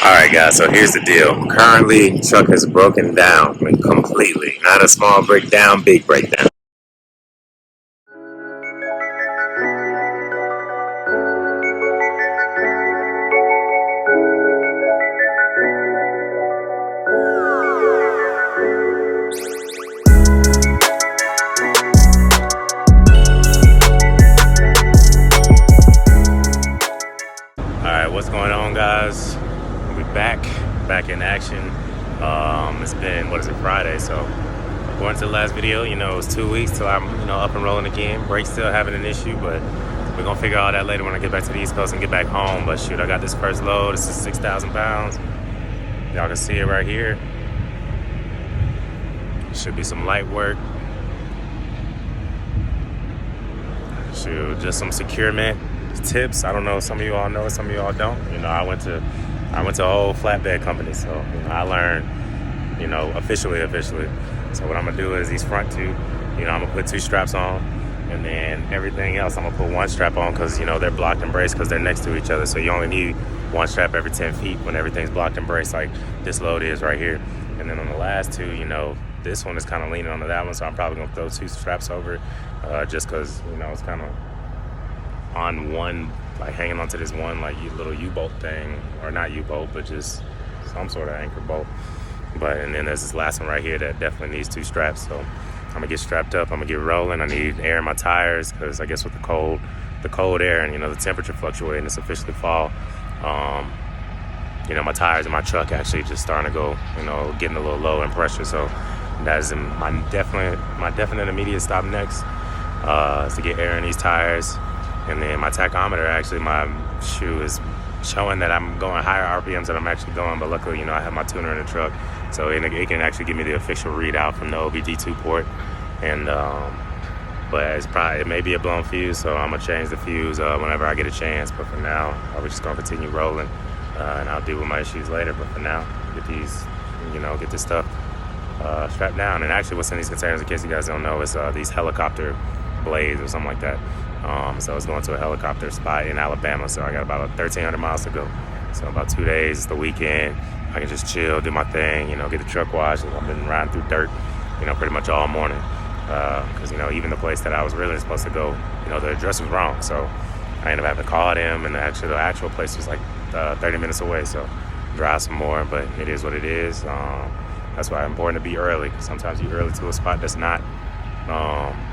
Alright guys, so here's the deal. Currently, truck has broken down completely. Not a small breakdown, big breakdown. Alright, what's going on guys? We're back in action. It's been, Friday, so according to the last video, it was 2 weeks till I'm, up and rolling again. Brakes still having an issue, but we're gonna figure all that later when I get back to the East Coast and get back home. But shoot, I got this first load. This is 6,000 pounds. Y'all can see it right here. Should be some light work. Shoot, just some securement tips. I don't know, some of you all know it, some of you all don't. I went to a whole flatbed company, so I learned, officially. So what I'm gonna do is these front two, I'm gonna put 2 straps on, and then everything else I'm gonna put 1 strap on, because they're blocked and braced because they're next to each other. So you only need 1 strap every 10 feet when everything's blocked and braced, like this load is right here. And then on the last 2, this one is kind of leaning onto that one, so I'm probably gonna throw 2 straps over it, just because it's kind of on one, like hanging onto this one like little U-bolt thing, or not U-bolt, but just some sort of anchor bolt. And then there's this last one right here that definitely needs 2 straps. So I'm gonna get strapped up, I'm gonna get rolling. I need air in my tires, because I guess with the cold air and the temperature fluctuating, it's officially fall. My tires in my truck actually just starting to go, getting a little low in pressure. So that is my definite immediate stop next, is to get air in these tires. And then my tachometer, actually my shoe is showing that I'm going higher RPMs than I'm actually going, but luckily, I have my tuner in the truck, so it can actually give me the official readout from the OBD2 port. And but it may be a blown fuse, so I'm gonna change the fuse whenever I get a chance. But for now, I'm just gonna continue rolling, and I'll deal with my issues later. But for now, get this stuff strapped down. And actually, what's in these containers, in case you guys don't know, is these helicopter blades or something like that. So I was going to a helicopter spot in Alabama, so I got about 1,300 miles to go. So about 2 days, it's the weekend. I can just chill, do my thing, get the truck washed. I've been riding through dirt, pretty much all morning. Because, even the place that I was really supposed to go, the address was wrong. So I ended up having to call them, and the actual place was like 30 minutes away. So drive some more, but it is what it is. That's why it's important to be early, because sometimes you're early to a spot that's not.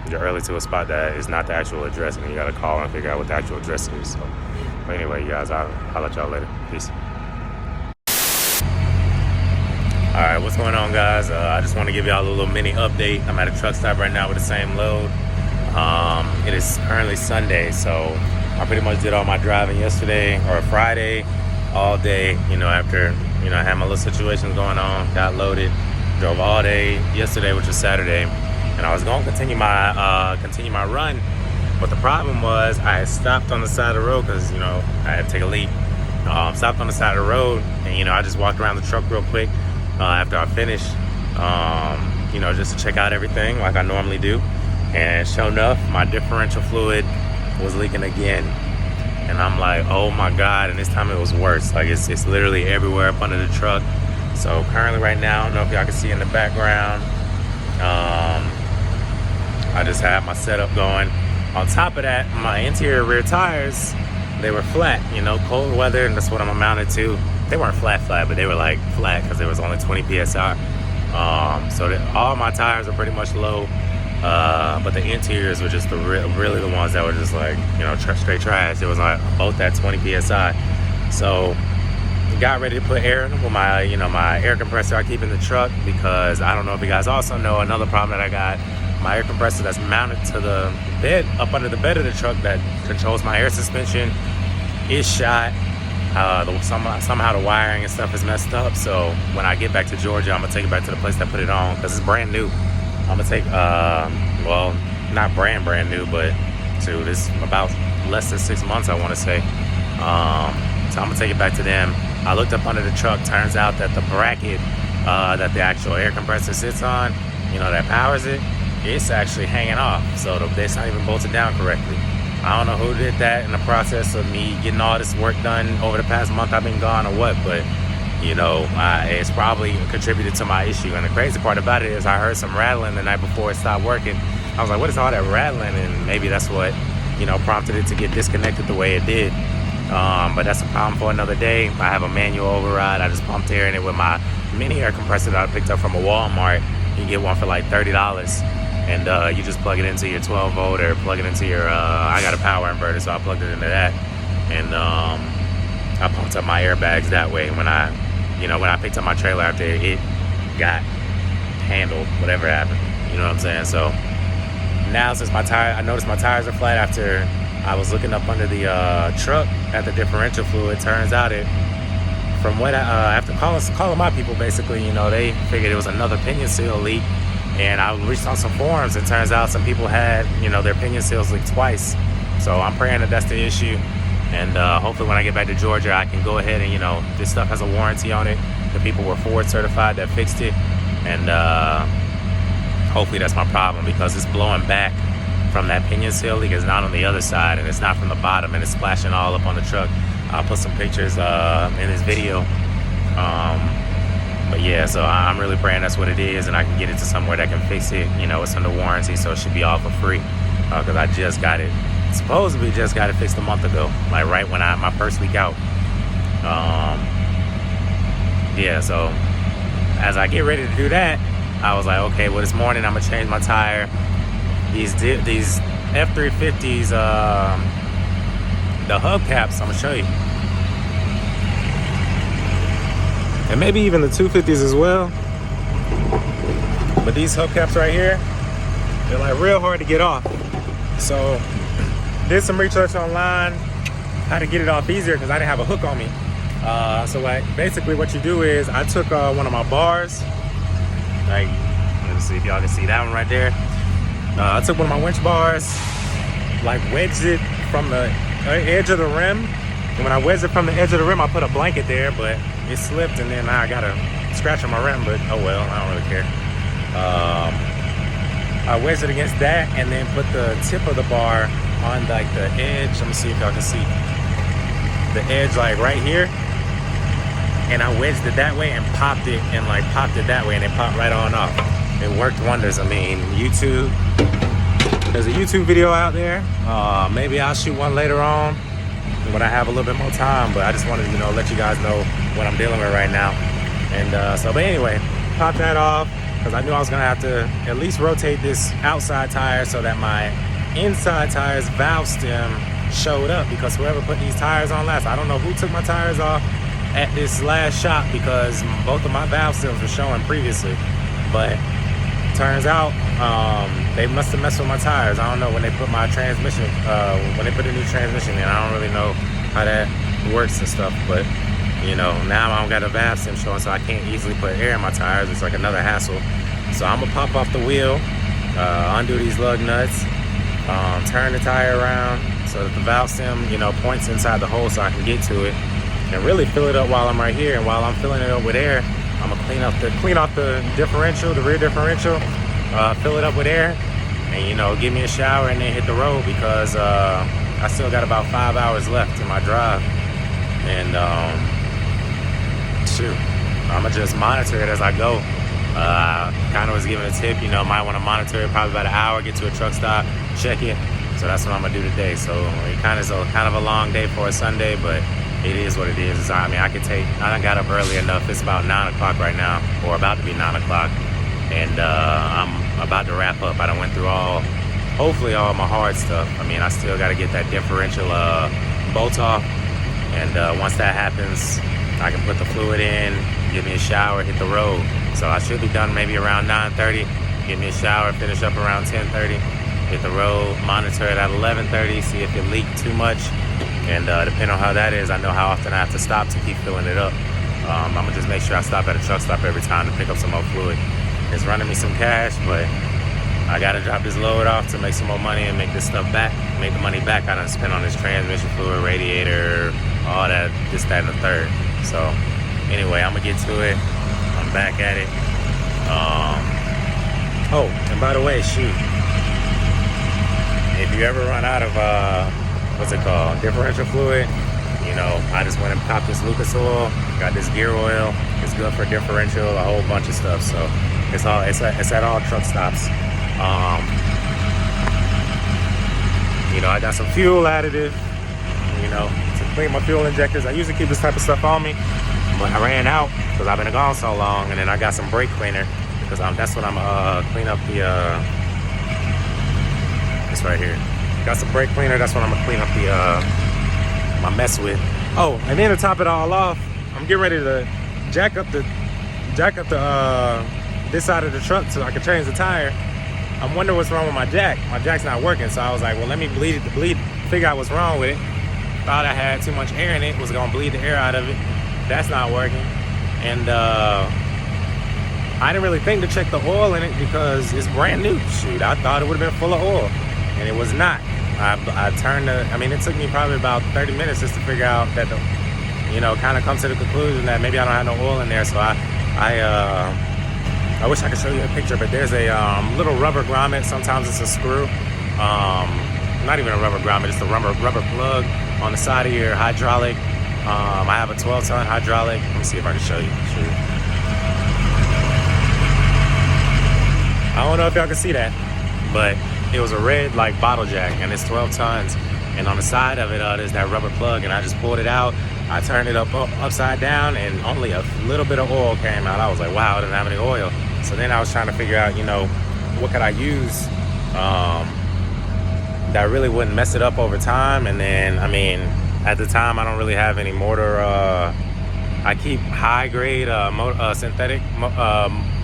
You're early to a spot that is not the actual address, and then you gotta call and figure out what the actual address is. So, but anyway, you guys, I'll let y'all later. Peace. All right, what's going on, guys? I just want to give y'all a little mini update. I'm at a truck stop right now with the same load. It is currently Sunday, so I pretty much did all my driving yesterday or Friday, all day. After I had my little situations going on, got loaded, drove all day yesterday, which was Saturday. And I was going to continue my run, but the problem was I had stopped on the side of the road because I had to take a leak. Stopped on the side of the road, and I just walked around the truck real quick after I finished, just to check out everything like I normally do. And sure enough, my differential fluid was leaking again, and I'm like, oh my god! And this time it was worse. Like it's literally everywhere up under the truck. So currently, right now, I don't know if y'all can see in the background. I just had my setup going. On top of that, my interior rear tires, they were flat, cold weather, and that's what I'm mounted to. They weren't flat, but they were like flat because there was only 20 PSI. So all my tires are pretty much low, but the interiors were just really the ones that were just like, straight trash. It was like both at 20 PSI. So got ready to put air in them with my, my air compressor I keep in the truck, because I don't know if you guys also know another problem that I got. My air compressor that's mounted to the bed, up under the bed of the truck that controls my air suspension, is shot. Somehow the wiring and stuff is messed up. So when I get back to Georgia, I'm gonna take it back to the place that put it on, because it's brand new. I'm gonna take, well, not brand new, but this about less than 6 months, I want to say. So I'm gonna take it back to them. I looked up under the truck. Turns out that the bracket that the actual air compressor sits on, that powers it, it's actually hanging off. So it's not even bolted down correctly. I don't know who did that in the process of me getting all this work done over the past month I've been gone or what, but It's probably contributed to my issue. And the crazy part about it is I heard some rattling the night before it stopped working. I was like, what is all that rattling? And maybe that's what, prompted it to get disconnected the way it did. But that's a problem for another day. I have a manual override. I just pumped air in it with my mini air compressor that I picked up from a Walmart. You can get one for like $30. And you just plug it into your 12 volt or plug it into your, I got a power inverter, so I plugged it into that. And I pumped up my airbags that way when I picked up my trailer after it got handled, whatever happened. You know what I'm saying? So now since I noticed my tires are flat after I was looking up under the truck at the differential fluid. Turns out from what after calling my people, basically, they figured it was another pinion seal leak. And I reached on some forums, and turns out some people had, their pinion seals leaked twice. So I'm praying that that's the issue. And hopefully when I get back to Georgia, I can go ahead and, this stuff has a warranty on it. The people were Ford certified that fixed it. And hopefully that's my problem, because it's blowing back from that pinion seal leak. It's not on the other side, and it's not from the bottom, and it's splashing all up on the truck. I'll put some pictures in this video. But yeah, so I'm really praying that's what it is, and I can get it to somewhere that can fix it. It's under warranty, so it should be all for free. Because I just got it, supposedly just got it fixed a month ago, like right when my first week out. Yeah, so as I get ready to do that, I was like, okay, well, this morning I'm gonna change my tire. These F350s, the hubcaps, I'm gonna show you. And maybe even the 250s as well. But these hubcaps right here, they're like real hard to get off. So did some research online how to get it off easier, because I didn't have a hook on me. So like basically what you do is I took one of my bars, like, let's see if y'all can see that one right there. I took one of my winch bars, like wedged it from the edge of the rim. And when I wedged it from the edge of the rim, I put a blanket there, but it slipped, and then I got a scratch on my rim, but oh well, I don't really care. I wedged it against that, and then put the tip of the bar on like the edge. Let me see if y'all can see the edge, like right here. And I wedged it that way and popped it that way, and it popped right on off. It worked wonders. I mean, YouTube, there's a YouTube video out there. Maybe I'll shoot one later on when I have a little bit more time, but I just wanted to, let you guys know what I'm dealing with right now. And but anyway, pop that off, because I knew I was gonna have to at least rotate this outside tire so that my inside tire's valve stem showed up, because whoever put these tires on last, I don't know who took my tires off at this last shop, because both of my valve stems were showing previously. But turns out they must have messed with my tires. I don't know, when they put my transmission, when they put a new transmission in. I don't really know how that works and stuff, but now I don't got a valve stem showing, so I can't easily put air in my tires. It's like another hassle. So I'm gonna pop off the wheel, undo these lug nuts, turn the tire around so that the valve stem, points inside the hole so I can get to it, and really fill it up while I'm right here. And while I'm filling it up with air, I'm gonna clean off the differential, the rear differential, fill it up with air, and give me a shower and then hit the road, because I still got about 5 hours left in my drive. And shoot, I'm gonna just monitor it as I go. Kind of was given a tip, might want to monitor it probably about an hour, get to a truck stop, check it. So that's what I'm gonna do today. So it kind of a long day for a Sunday, but it is what it is. I mean, I done got up early enough. It's about 9 o'clock right now, or about to be 9 o'clock. And I'm about to wrap up. I done went through hopefully all my hard stuff. I mean, I still got to get that differential bolt off. And once that happens, I can put the fluid in, give me a shower, hit the road. So I should be done maybe around 9:30. Give me a shower, finish up around 10:30. Hit the road, monitor it at 11:30, see if it leaked too much. And depending on how that is, I know how often I have to stop to keep filling it up. I'm gonna just make sure I stop at a truck stop every time to pick up some more fluid. It's running me some cash, but I gotta drop this load off to make some more money and make this stuff back, make the money back I done spent on this transmission fluid, radiator, all that, this, that, and the third. So anyway, I'm gonna get to it. I'm back at it. Oh, and by the way, shoot, if you ever run out of what's it called, differential fluid, I just went and popped this Lucas oil, got this gear oil. It's good for differential, a whole bunch of stuff. So it's at all truck stops. I got some fuel additive, to clean my fuel injectors. I usually keep this type of stuff on me, but I ran out because I've been gone so long. And then I got some brake cleaner because that's what I'm clean up the. It's right here. Got some brake cleaner. That's what I'm gonna clean up the my mess with. Oh, and then to top it all off, I'm getting ready to jack up the this side of the truck so I can change the tire. I'm wondering what's wrong with my jack. My jack's not working, so I was like, well, let me figure out what's wrong with it. Thought I had too much air in it, was gonna bleed the air out of it. That's not working. And I didn't really think to check the oil in it because it's brand new. Shoot, I thought it would have been full of oil, and it was not. It took me probably about 30 minutes just to figure out that kind of come to the conclusion that maybe I don't have no oil in there. So I wish I could show you a picture, but there's a little rubber grommet. Sometimes it's a screw. Not even a rubber grommet, it's a rubber plug on the side of your hydraulic. I have a 12-ton hydraulic. Let me see if I can show you. I don't know if y'all can see that, but it was a red bottle jack, and it's 12 tons. And on the side of it, there's that rubber plug, and I just pulled it out. I turned it upside down, and only a little bit of oil came out. I was like, wow, I didn't have any oil. So then I was trying to figure out, what could I use that really wouldn't mess it up over time. And then, at the time, I don't really have any mortar. I keep high grade synthetic,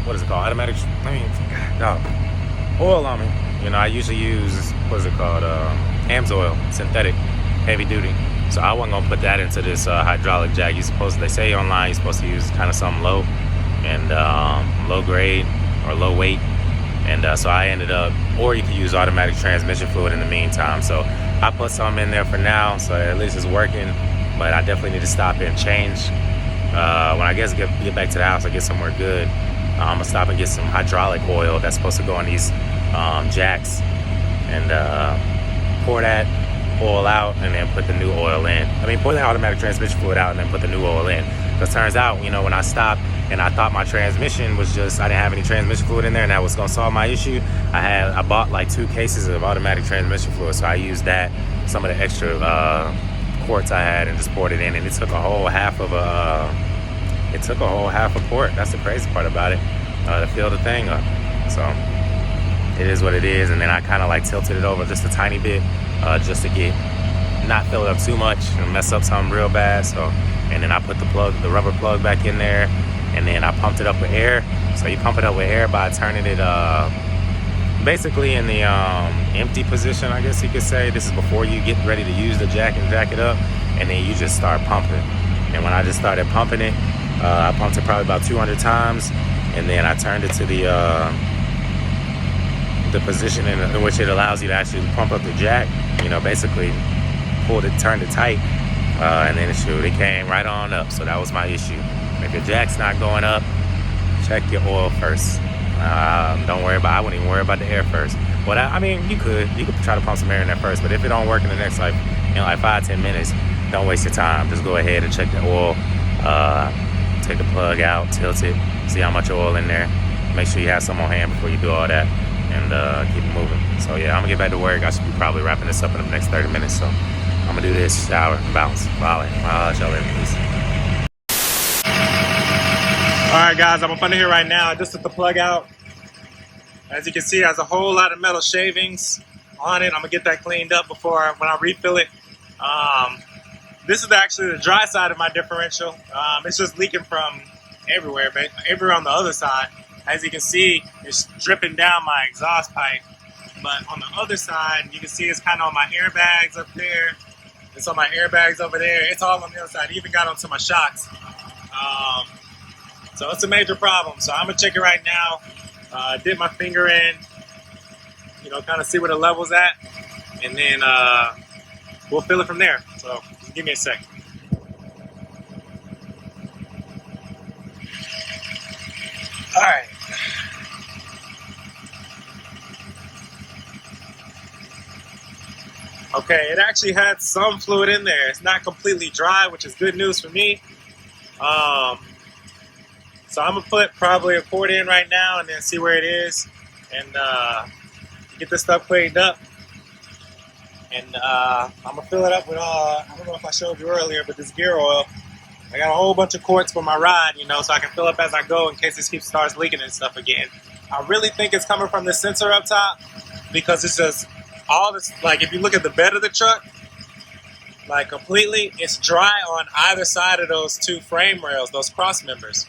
what is it called? Automatic, oil on me. I usually use, what is it called? AMSOIL, synthetic, heavy duty. So I wasn't gonna put that into this hydraulic jack. They say online you're supposed to use kind of something low and low grade or low weight. And so I ended up, or you can use automatic transmission fluid in the meantime. So I put some in there for now, so at least it's working. But I definitely need to stop and change. When I get back to the house, I get somewhere good. I'm gonna stop and get some hydraulic oil that's supposed to go in these jacks, and pour that oil out and then put the new oil in. Pour the automatic transmission fluid out and then put the new oil in. Because turns out, when I stopped and I thought my transmission was I didn't have any transmission fluid in there and that was gonna solve my issue, I bought 2 cases of automatic transmission fluid. So I used some of the extra quarts I had, and just poured it in, and it took a whole half of a quart. That's the crazy part about it, to fill the thing up. So it is what it is. And then I kind of tilted it over just a tiny bit, just to not fill it up too much and mess up something real bad. So, and then I put the rubber plug back in there, and then I pumped it up with air. So you pump it up with air by turning it basically in the empty position, I guess you could say. This is before you get ready to use the jack and jack it up, and then you just start pumping. And when I just started pumping it, I pumped it probably about 200 times, and then I turned it to the position in which it allows you to actually pump up the jack. Basically turned it tight, and then it came right on up. So that was my issue. If your jack's not going up, check your oil first. I wouldn't even worry about the air first. Well, you could try to pump some air in there first, but if it don't work in the next 5-10 minutes, don't waste your time. Just go ahead and check the oil. Take the plug out, tilt it, see how much oil in there. Make sure you have some on hand before you do all that, and keep it moving. So yeah, I'm gonna get back to work. I should be probably wrapping this up in the next 30 minutes. So I'm gonna do this, shower, bounce, volley. I'll let y'all in, please. All right, guys, I'm up under here right now. I just took the plug out. As you can see, it has a whole lot of metal shavings on it. I'm gonna get that cleaned up when I refill it. This is actually the dry side of my differential. It's just leaking from everywhere, but everywhere on the other side. As you can see, it's dripping down my exhaust pipe. But on the other side, you can see it's kind of on my airbags up there. It's on my airbags over there. It's all on the other side. It even got onto my shocks. So it's a major problem. So I'm gonna check it right now. Dip my finger in, kind of see where the level's at, and then we'll fill it from there. So just give me a sec. All right. Okay, it actually had some fluid in there. It's not completely dry, which is good news for me. So I'm gonna put probably a quart in right now and then see where it is, and get this stuff cleaned up. And I'm gonna fill it up with I don't know if I showed you earlier, but this gear oil. I got a whole bunch of quarts for my ride, you know, so I can fill up as I go in case this starts leaking and stuff again. I really think it's coming from the sensor up top, because it's just all this, like if you look at the bed of the truck, like completely, it's dry on either side of those two frame rails, those cross members.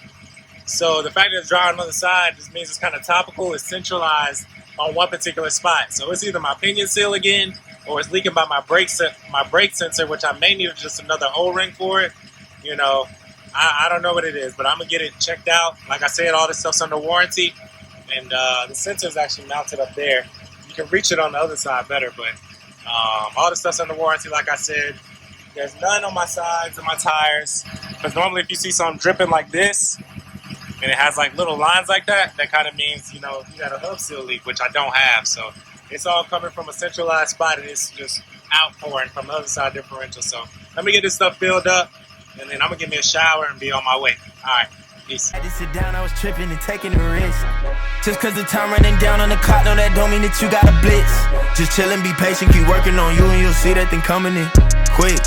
So the fact that it's dry on the other side just means it's kind of topical, it's centralized on one particular spot. So it's either my pinion seal again, or it's leaking by my brake sensor, which I may need just another O-ring for it. You know, I don't know what it is, but I'm going to get it checked out. Like I said, all this stuff's under warranty, and the sensor is actually mounted up there. You can reach it on the other side better, but all the stuff's under warranty, like I said. There's none on my sides of my tires, because normally if you see something dripping like this, and it has like little lines like that, that kind of means, you know, you got a hub seal leak, which I don't have. So it's all coming from a centralized spot, and it's just outpouring from the other side differential. So let me get this stuff filled up, and then I'm gonna give me a shower and be on my way. All right, peace. I just sit down, I was tripping and taking a risk. Just cause the time running down on the clock, no, that don't mean that you got a blitz. Just chill and be patient, keep working on you, and you'll see that thing coming in quick.